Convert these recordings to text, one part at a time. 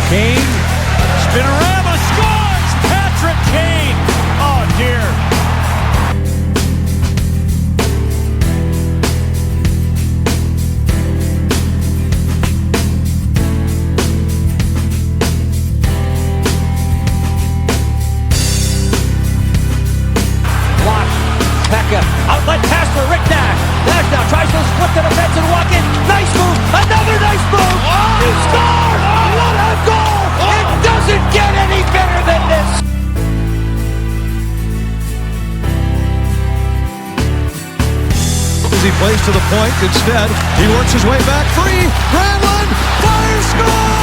Kane, Spinorama scores! Patrick Kane! Oh dear. Outlet pass for Rick Nash. Nash now tries to split the defense and walk in. Nice move. Another nice move. He scored. What a goal. It doesn't get any better than this. As he plays to the point, instead, he works his way back free. Granlund fires, score!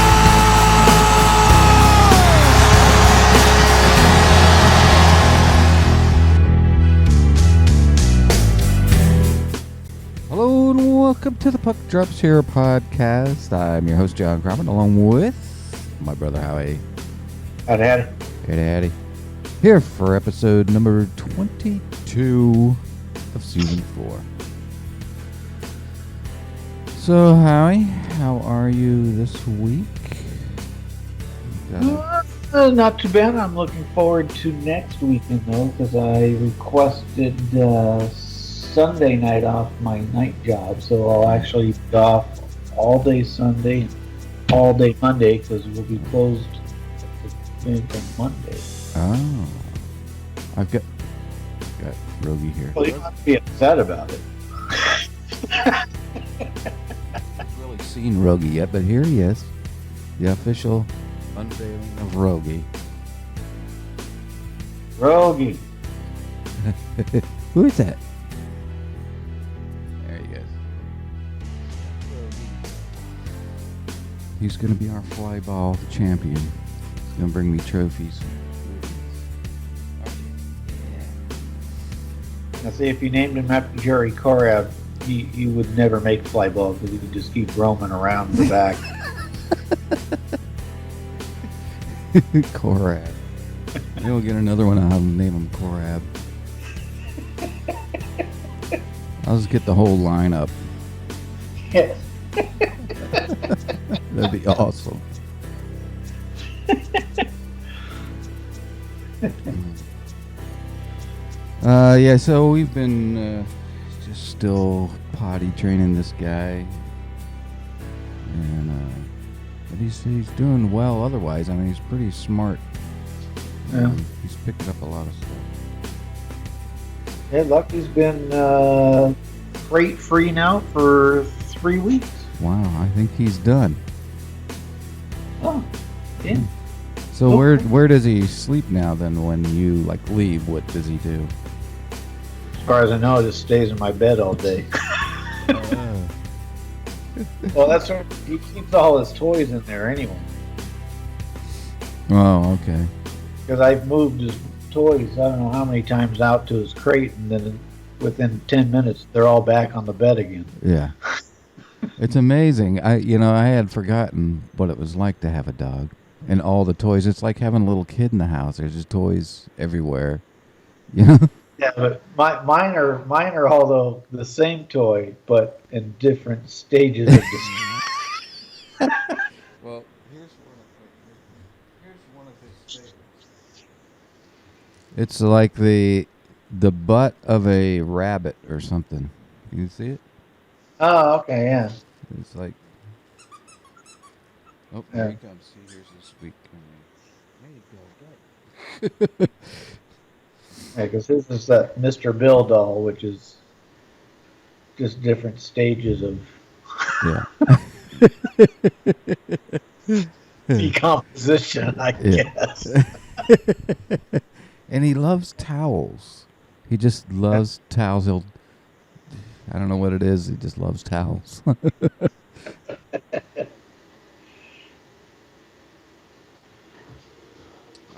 Hello and welcome to the Puck Drops Here podcast. I'm your host, John Crommett, along with my brother, Howie. Howdy, howdy. Howdy. Here for episode number 22 of season 4. So, Howie, how are you this week? Not too bad. I'm looking forward to next weekend, though, because I requested Sunday night off my night job, so I'll actually be off all day Sunday and all day Monday, because we'll be closed on Monday. Oh. I've got Rogie here. Well, you don't have to be upset about it. Really seen Rogie yet, but here he is. The official unveiling of Rogie. Rogie. Who is that? There he is. He's going to be our fly ball champion. He's going to bring me trophies. Now, see, if you named him after Jerry Korab, you would never make fly ball, because he could just keep roaming around the back. Korab. You'll get another one. I'll name him Korab. I'll just get the whole lineup. Yes. That'd be awesome. Yeah, so we've been just still potty training this guy. And but he's doing well otherwise. I mean, he's pretty smart. Yeah. He's picking up a lot of stuff. Yeah, Lucky's been crate free now for 3 weeks. Wow, I think he's done. Oh, yeah. So Okay. where does he sleep now then when you leave? What does he do? As far as I know, it just stays in my bed all day. Well, that's where he keeps all his toys in there anyway. Oh, okay. Because I've moved his toys, I don't know how many times, out to his crate, and then within 10 minutes, they're all back on the bed again. Yeah. It's amazing. I had forgotten what it was like to have a dog and all the toys. It's like having a little kid in the house. There's just toys everywhere. You know? Yeah, but mine are all the same toy, but in different stages of the. Well, here's one of his favorites. It's like the butt of a rabbit or something. Can you see it? Oh, okay, yeah. It's like, oh, here he comes. See, here's the squeak coming. There you go. Good. Yeah, because this is that Mr. Bill doll, which is just different stages of decomposition, I guess. And he loves towels. He just loves towels. I don't know what it is. He just loves towels.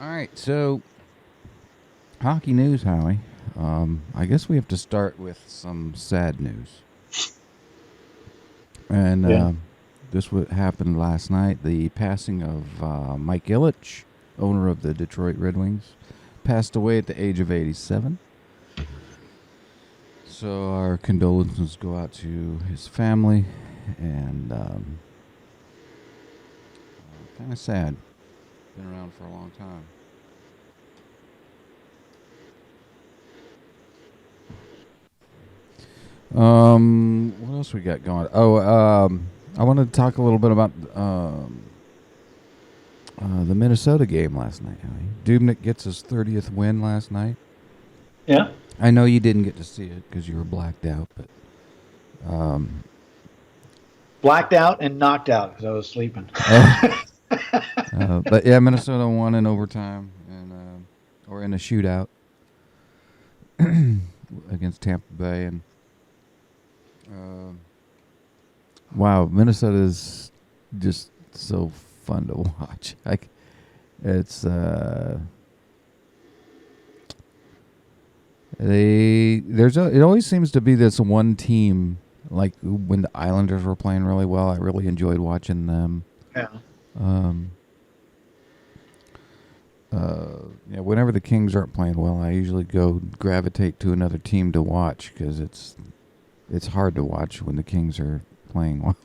All right, so hockey news, Howie. I guess we have to start with some sad news. And this happened last night. The passing of Mike Ilitch, owner of the Detroit Red Wings, passed away at the age of 87. So our condolences go out to his family and Kind of sad. Been around for a long time. What else we got going? I wanted to talk a little bit about the Minnesota game last night. Dubnik gets his 30th win last night. Yeah. I know you didn't get to see it because you were blacked out, but Blacked out and knocked out because I was sleeping. but yeah, Minnesota won in overtime and or in a shootout against Tampa Bay, and wow, Minnesota is just so fun to watch. Like it's it always seems to be this one team. Like when the Islanders were playing really well, I really enjoyed watching them. Yeah. Yeah. Whenever the Kings aren't playing well, I usually go gravitate to another team to watch because it's hard to watch when the Kings are playing well.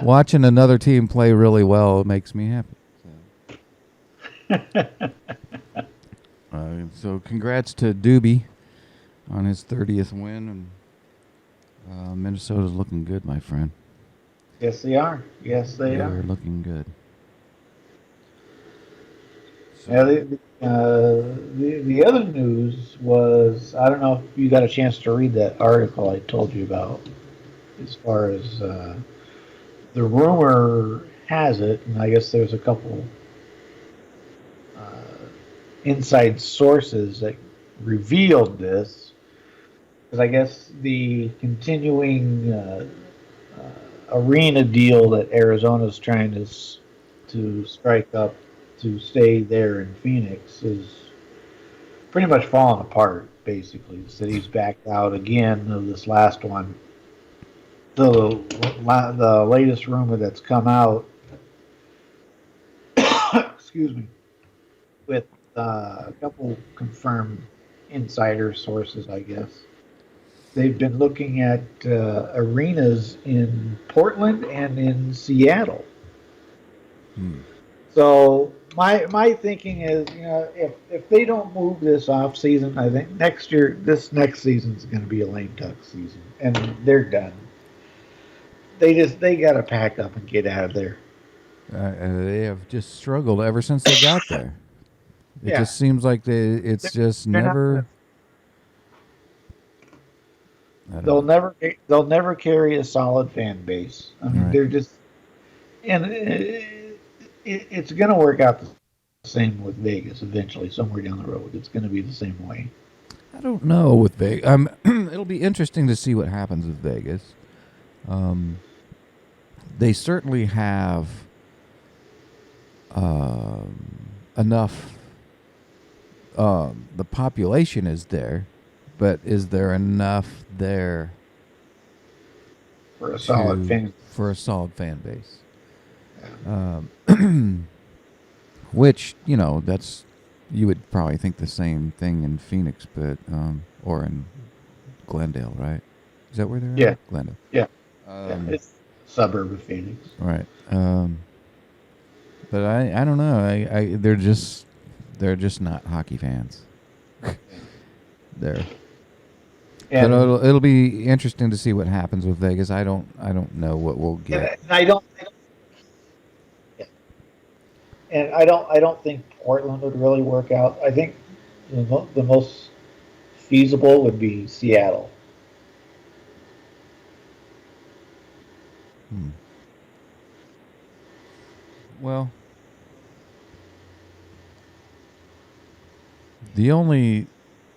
Watching another team play really well makes me happy. So congrats to Doobie on his 30th win, and Minnesota's looking good, my friend. Yes, they are. Yes, they are. They're looking good. So, Yeah, the other news was, I don't know if you got a chance to read that article I told you about, as far as the rumor has it, and I guess there's a couple inside sources that revealed this, because I guess the continuing arena deal that Arizona's trying to strike up to stay there in Phoenix is pretty much falling apart. Basically, the city's backed out again of this last one. The latest rumor that's come out, excuse me, with a couple confirmed insider sources, I guess. They've been looking at arenas in Portland and in Seattle. So my thinking is, if they don't move this off season, I think this next season is going to be a lame duck season, and they're done. They got to pack up and get out of there. they have just struggled ever since they got there. It just seems like they're never. They'll never carry a solid fan base. I mean, they're just, and it's going to work out the same with Vegas eventually. Somewhere down the road, it's going to be the same way. I don't know with Vegas. It'll be interesting to see what happens with Vegas. They certainly have enough. The population is there, but is there enough there for a solid fan base? Yeah. Which that's, you would probably think the same thing in Phoenix, but or in Glendale, right? Is that where they're at? Yeah, Glendale. Yeah, it's a suburb of Phoenix, right? But I don't know. They're just not hockey fans. But it'll be interesting to see what happens with Vegas. I don't know what we'll get. And I don't think Portland would really work out. I think the most feasible would be Seattle. Well, the only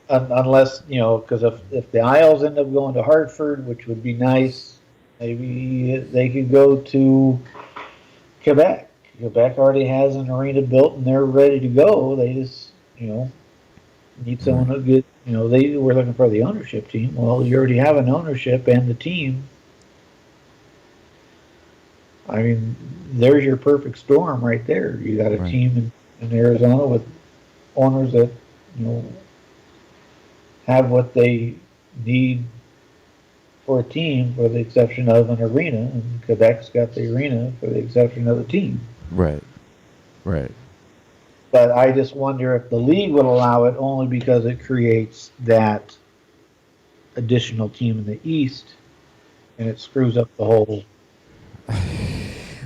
unless because if the Isles end up going to Hartford, which would be nice, maybe they could go to Quebec. Quebec already has an arena built and they're ready to go. They just need someone to get they were looking for the ownership team. Well, you already have an ownership and the team. I mean, there's your perfect storm right there. You got a team in Arizona with owners that have what they need for a team, for the exception of an arena, and Quebec's got the arena for the exception of the team. Right. Right. But I just wonder if the league would allow it only because it creates that additional team in the East, and it screws up the whole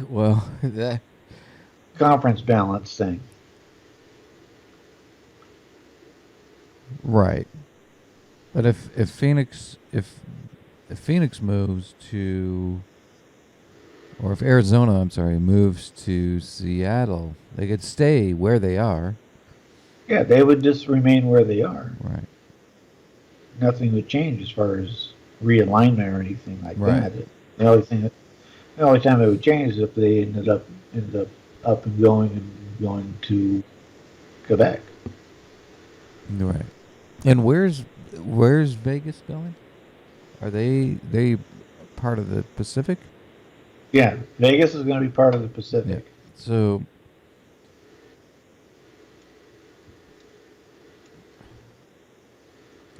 Well, that conference balance thing. right. But if Phoenix moves to, or if Arizona, I'm sorry, moves to Seattle, they could stay where they are. Yeah, they would just remain where they are. Right. Nothing would change as far as realignment or anything like Right. that. The only time it would change is if they ended up and going to Quebec. Right. And where's Vegas going? Are they part of the Pacific? Yeah, Vegas is going to be part of the Pacific. So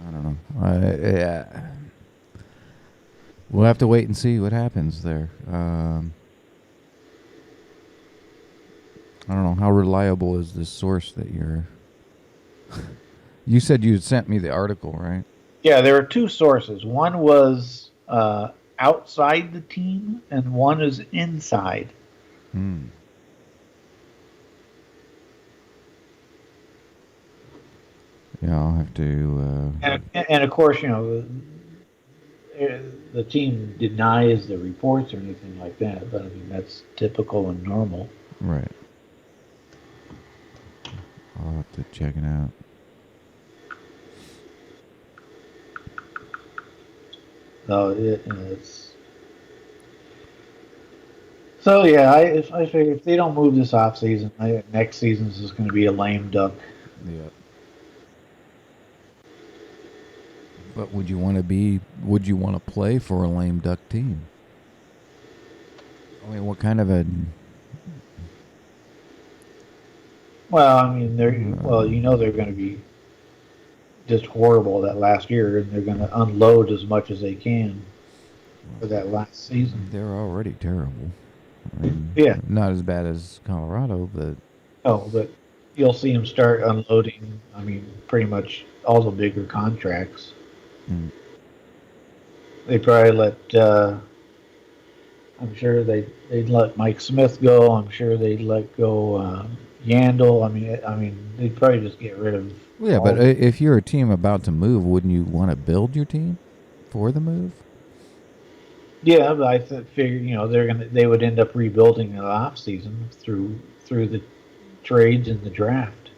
I don't know. We'll have to wait and see what happens there. I don't know how reliable is this source that you're. You said you had sent me the article, right? Yeah, there are two sources. One was outside the team, and one is inside. Hmm. Yeah, I'll have to. And of course, the team denies the reports or anything like that. But I mean, that's typical and normal. Right. I'll have to check it out. So it's. So yeah, I figure if they don't move this off season, next season is just going to be a lame duck. Yeah. But would you want to play for a lame duck team? I mean, what kind of a? Well, I mean, they're going to be just horrible that last year, and they're going to unload as much as they can for that last season. They're already terrible. I mean, yeah, not as bad as Colorado, but but you'll see them start unloading. I mean, pretty much all the bigger contracts. Mm. They probably let. I'm sure they'd let Mike Smith go. I'm sure they'd let go Yandel. I mean, they'd probably just get rid of. Yeah, but if you're a team about to move, wouldn't you want to build your team for the move? Yeah, but I figure they would end up rebuilding in the off season through the trades and the draft.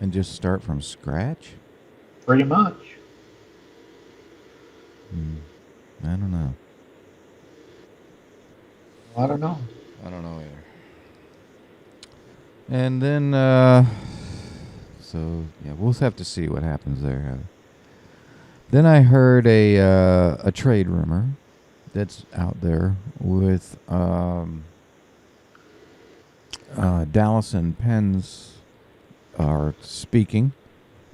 And just start from scratch? Pretty much. I don't know. I don't know. I don't know either. And then, so yeah, we'll have to see what happens there. Then I heard a trade rumor that's out there with Dallas and Penn's are speaking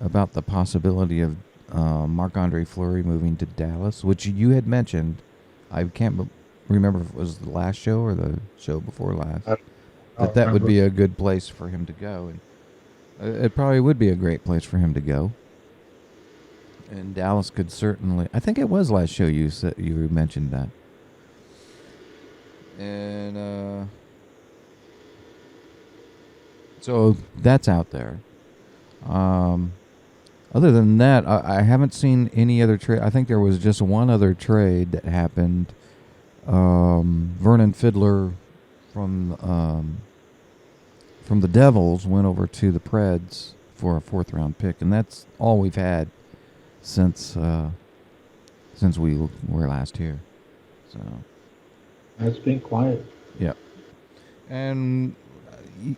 about the possibility of Marc-Andre Fleury moving to Dallas, which you had mentioned. I can't remember if it was the last show or the show before last. But that would be a good place for him to go. And it probably would be a great place for him to go. And Dallas could certainly... I think it was last show you mentioned that. And so that's out there. Other than that, I haven't seen any other trade. I think there was just one other trade that happened. Vernon Fiddler from the Devils went over to the Preds for a 4th round pick, and that's all we've had since we were last here. So it's been quiet. Yep. And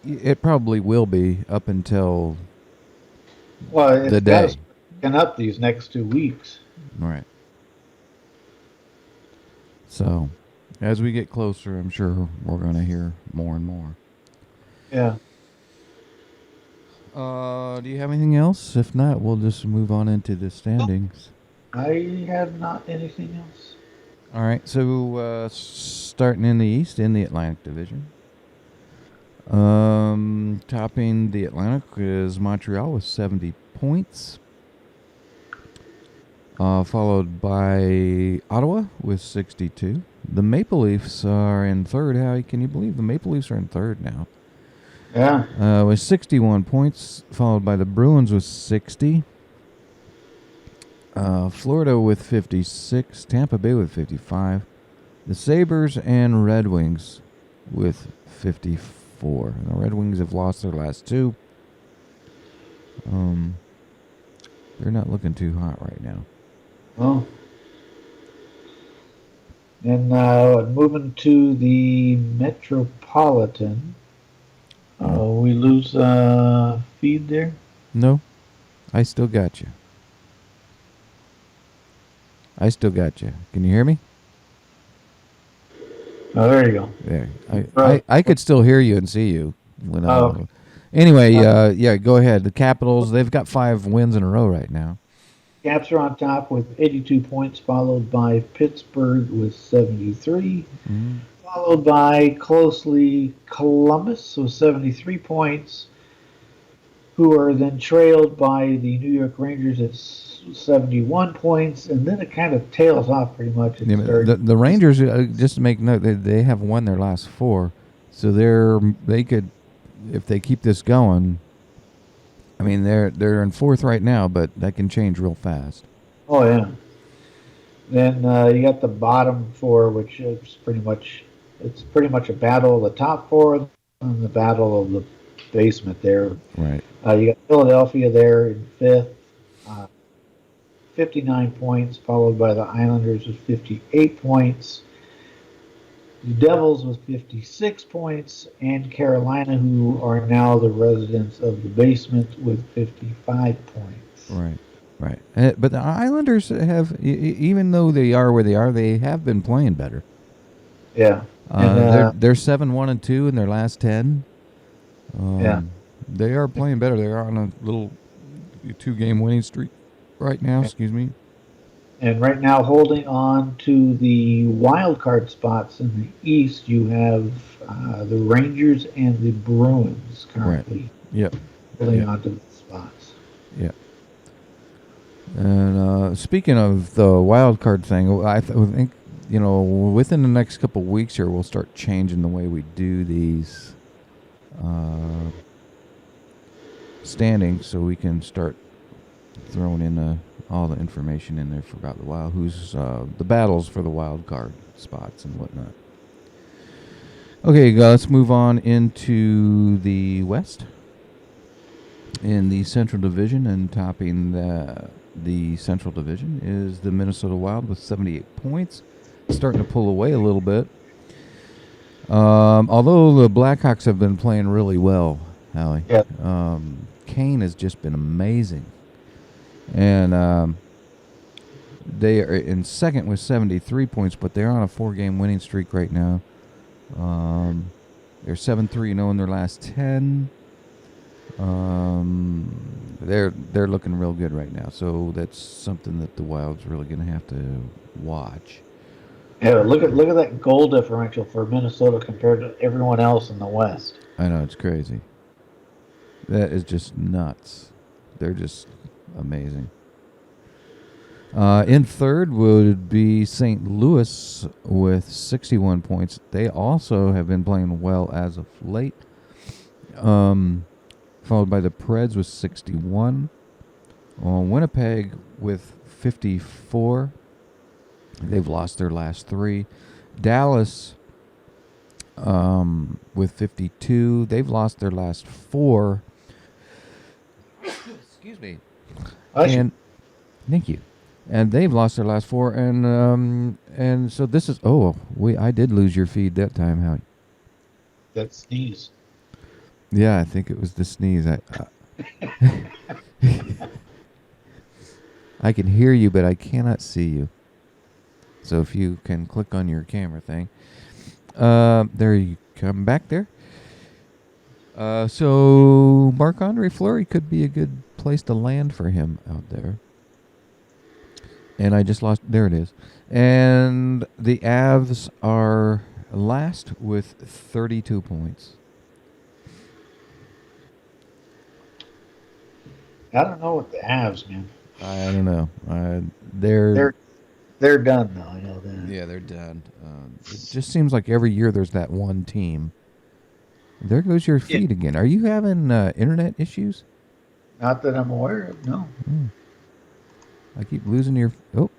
it probably will be up until the day. It's picking up these next 2 weeks. Right. So, as we get closer, I'm sure we're going to hear more and more. Yeah. Do you have anything else? If not, we'll just move on into the standings. I have not anything else. All right, so starting in the East, in the Atlantic Division. Topping the Atlantic is Montreal with 70 points. Followed by Ottawa with 62. The Maple Leafs are in third. Howie, can you believe the Maple Leafs are in third now? Yeah. With 61 points, followed by the Bruins with 60. Florida with 56. Tampa Bay with 55. The Sabres and Red Wings with 54. The Red Wings have lost their last two. They're not looking too hot right now. Well, and moving to the Metropolitan, we lose feed there. No, I still got you. Can you hear me? Oh, there you go. There. I could still hear you and see you. Okay. Anyway, yeah, go ahead. The Capitals, they've got 5 wins in a row right now. Caps are on top with 82 points, followed by Pittsburgh with 73, followed by closely Columbus with 73 points, who are then trailed by the New York Rangers at 71 points, and then it kind of tails off pretty much. The Rangers, just to make note, they have won their last 4, so they could, if they keep this going. I mean, they're in 4th right now, but that can change real fast. Oh yeah. Then you got the bottom 4, which is pretty much a battle of the top 4 and the battle of the basement there. Right. You got Philadelphia there in 5th, 59 points, followed by the Islanders with 58 points. The Devils with 56 points, and Carolina, who are now the residents of the basement, with 55 points. Right. But the Islanders have, even though they are where they are, they have been playing better. Yeah. They're 7-1-2 in their last 10. Yeah. They are playing better. They're on a little 2-game winning streak right now. Excuse me. And right now, holding on to the wild card spots in the East, you have the Rangers and the Bruins currently. Yep. Holding on to the spots. Yeah. And speaking of the wild card thing, I think, within the next couple of weeks here, we'll start changing the way we do these standings, so we can start throwing in all the information in there about the wild, who's the battles for the wild card spots and whatnot. Okay, let's move on into the West. In the Central Division, and topping the Central Division is the Minnesota Wild with 78 points, starting to pull away a little bit. Although the Blackhawks have been playing really well, Howie. Yeah. Kane has just been amazing. And they are in second with 73 points, but they're on a 4-game winning streak right now. They're 7-3-0 in their last 10. They're looking real good right now, so that's something that the Wild's really going to have to watch. Yeah, look at that goal differential for Minnesota compared to everyone else in the West. I know, it's crazy. That is just nuts. They're just amazing. In third would be St. Louis with 61 points. They also have been playing well as of late. Followed by the Preds with 61. Winnipeg with 54. They've lost their last 3. Dallas with 52. They've lost their last 4. Excuse me. And thank you. And they've lost their last 4, and so this is. I did lose your feed that time, Howie. That sneeze. Yeah, I think it was the sneeze. I can hear you, but I cannot see you. So if you can click on your camera thing, there you come back there. So Marc-Andre Fleury could be a good place to land for him out there. And I just lost. There it is. And the Avs are last with 32 points. I don't know what the Avs, man. I don't know. They're done though. I know that. Yeah, they're done. It just seems like every year there's that one team. There goes your feed again. Are you having internet issues? Not that I'm aware of. No. I keep losing your. Oh,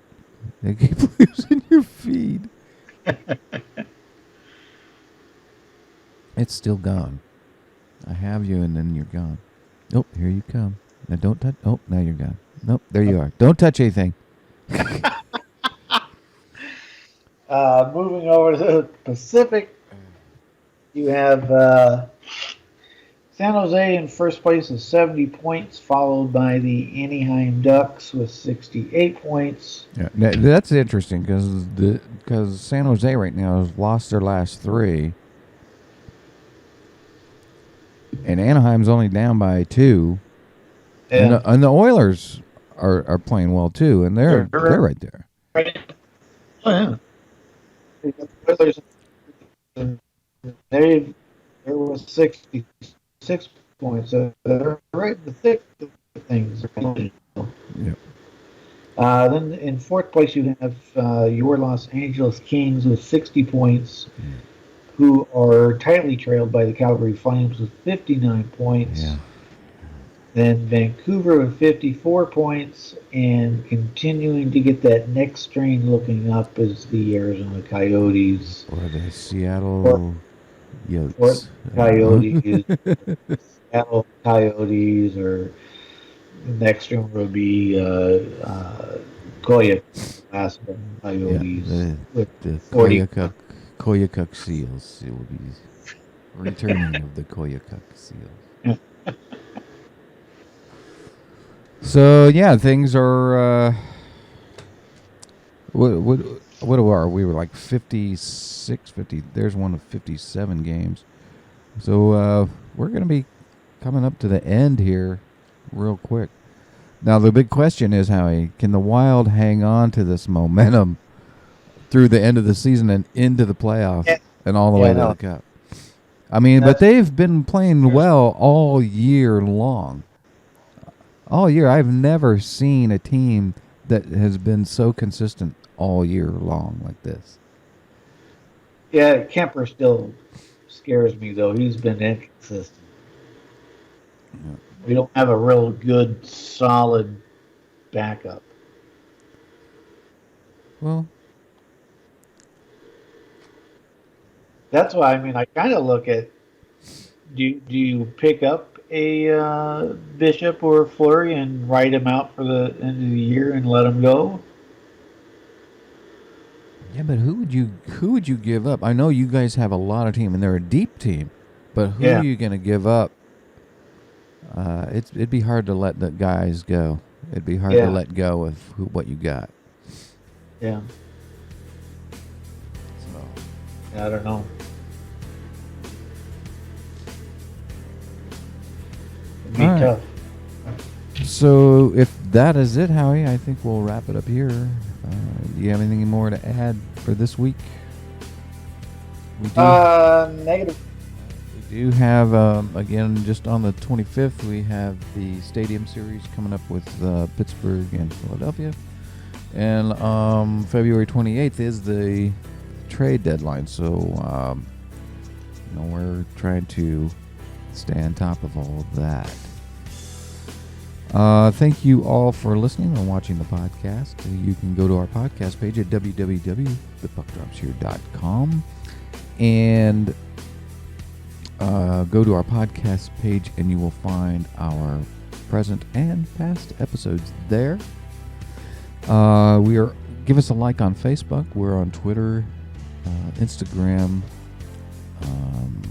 they keep losing your feed. It's still gone. I have you, and then you're gone. Oh, here you come. Now don't touch. Oh, now you're gone. Nope, there you are. Don't touch anything. Moving over to the Pacific, you have San Jose in first place with 70 points, followed by the Anaheim Ducks with 68 points. Yeah, that's interesting because San Jose right now has lost their last 3, and Anaheim's only down by 2, and the Oilers are playing well too, and they're right there. Oh yeah. The Oilers, there was 66 points. So they're right in the thick of things. Yeah. Then in fourth place, you have your Los Angeles Kings with 60 points, who are tightly trailed by the Calgary Flames with 59 points. Yeah. Then Vancouver with 54 points, and continuing to get that next train looking up is the Arizona Coyotes. Or the Seattle Yotes. Or Coyotes. Seattle Coyotes, or the next one would be Coyotes. The Koyukuk Seals. It will be returning of the Koyukuk Seals. So yeah, things are. What are we? Were like 56, 50. There's one of 57 games. So we're going to be coming up to the end here, real quick. Now the big question is, Howie, can the Wild hang on to this momentum through the end of the season and into the playoffs and all the way to the Cup? I mean, but they've been playing well all year long. All year, I've never seen a team that has been so consistent all year long like this. Yeah, Kemper still scares me, though. He's been inconsistent. Yeah. We don't have a real good, solid backup. Well, that's why, I mean, I kind of look at, do you pick up a Bishop or Fleury and write him out for the end of the year and let him go? Yeah, but who would you give up? I know you guys have a lot of team and they're a deep team, but who are you going to give up? It'd be hard to let the guys go. It'd be hard to let go of what you got. Yeah. So I don't know. It'd be tough. So if that is it, Howie, I think we'll wrap it up here. Do you have anything more to add for this week? We do, negative. We do have, again, just on the 25th, we have the Stadium Series coming up with Pittsburgh and Philadelphia. And February 28th is the trade deadline. So, we're trying to stay on top of all of that. Thank you all for listening and watching the podcast. You can go to our podcast page at www.thepuckdropshere.com and go to our podcast page and you will find our present and past episodes there. Give us a like on Facebook. We're on Twitter, Instagram, and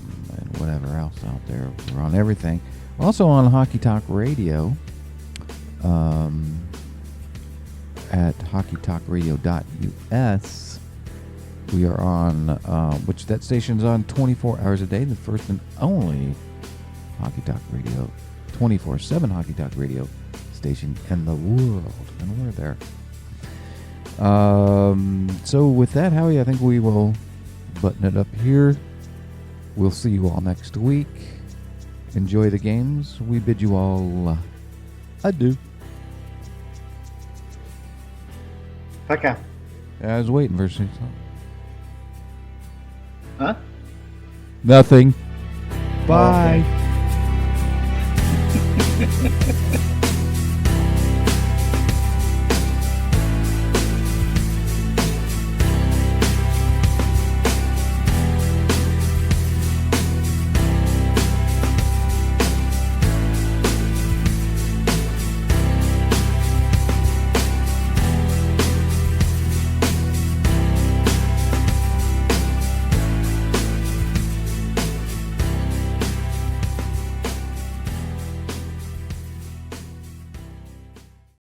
whatever else out there. We're on everything. We're also on Hockey Talk Radio. At hockeytalkradio.us. We are on, which that station's on 24 hours a day, the first and only Hockey Talk Radio, 24/7 Hockey Talk Radio station in the world, and we're there. So with that, Howie, I think we will button it up here. We'll see you all next week. Enjoy the games. We bid you all adieu. Пока. I was waiting for something. Huh? Nothing. Bye. Okay.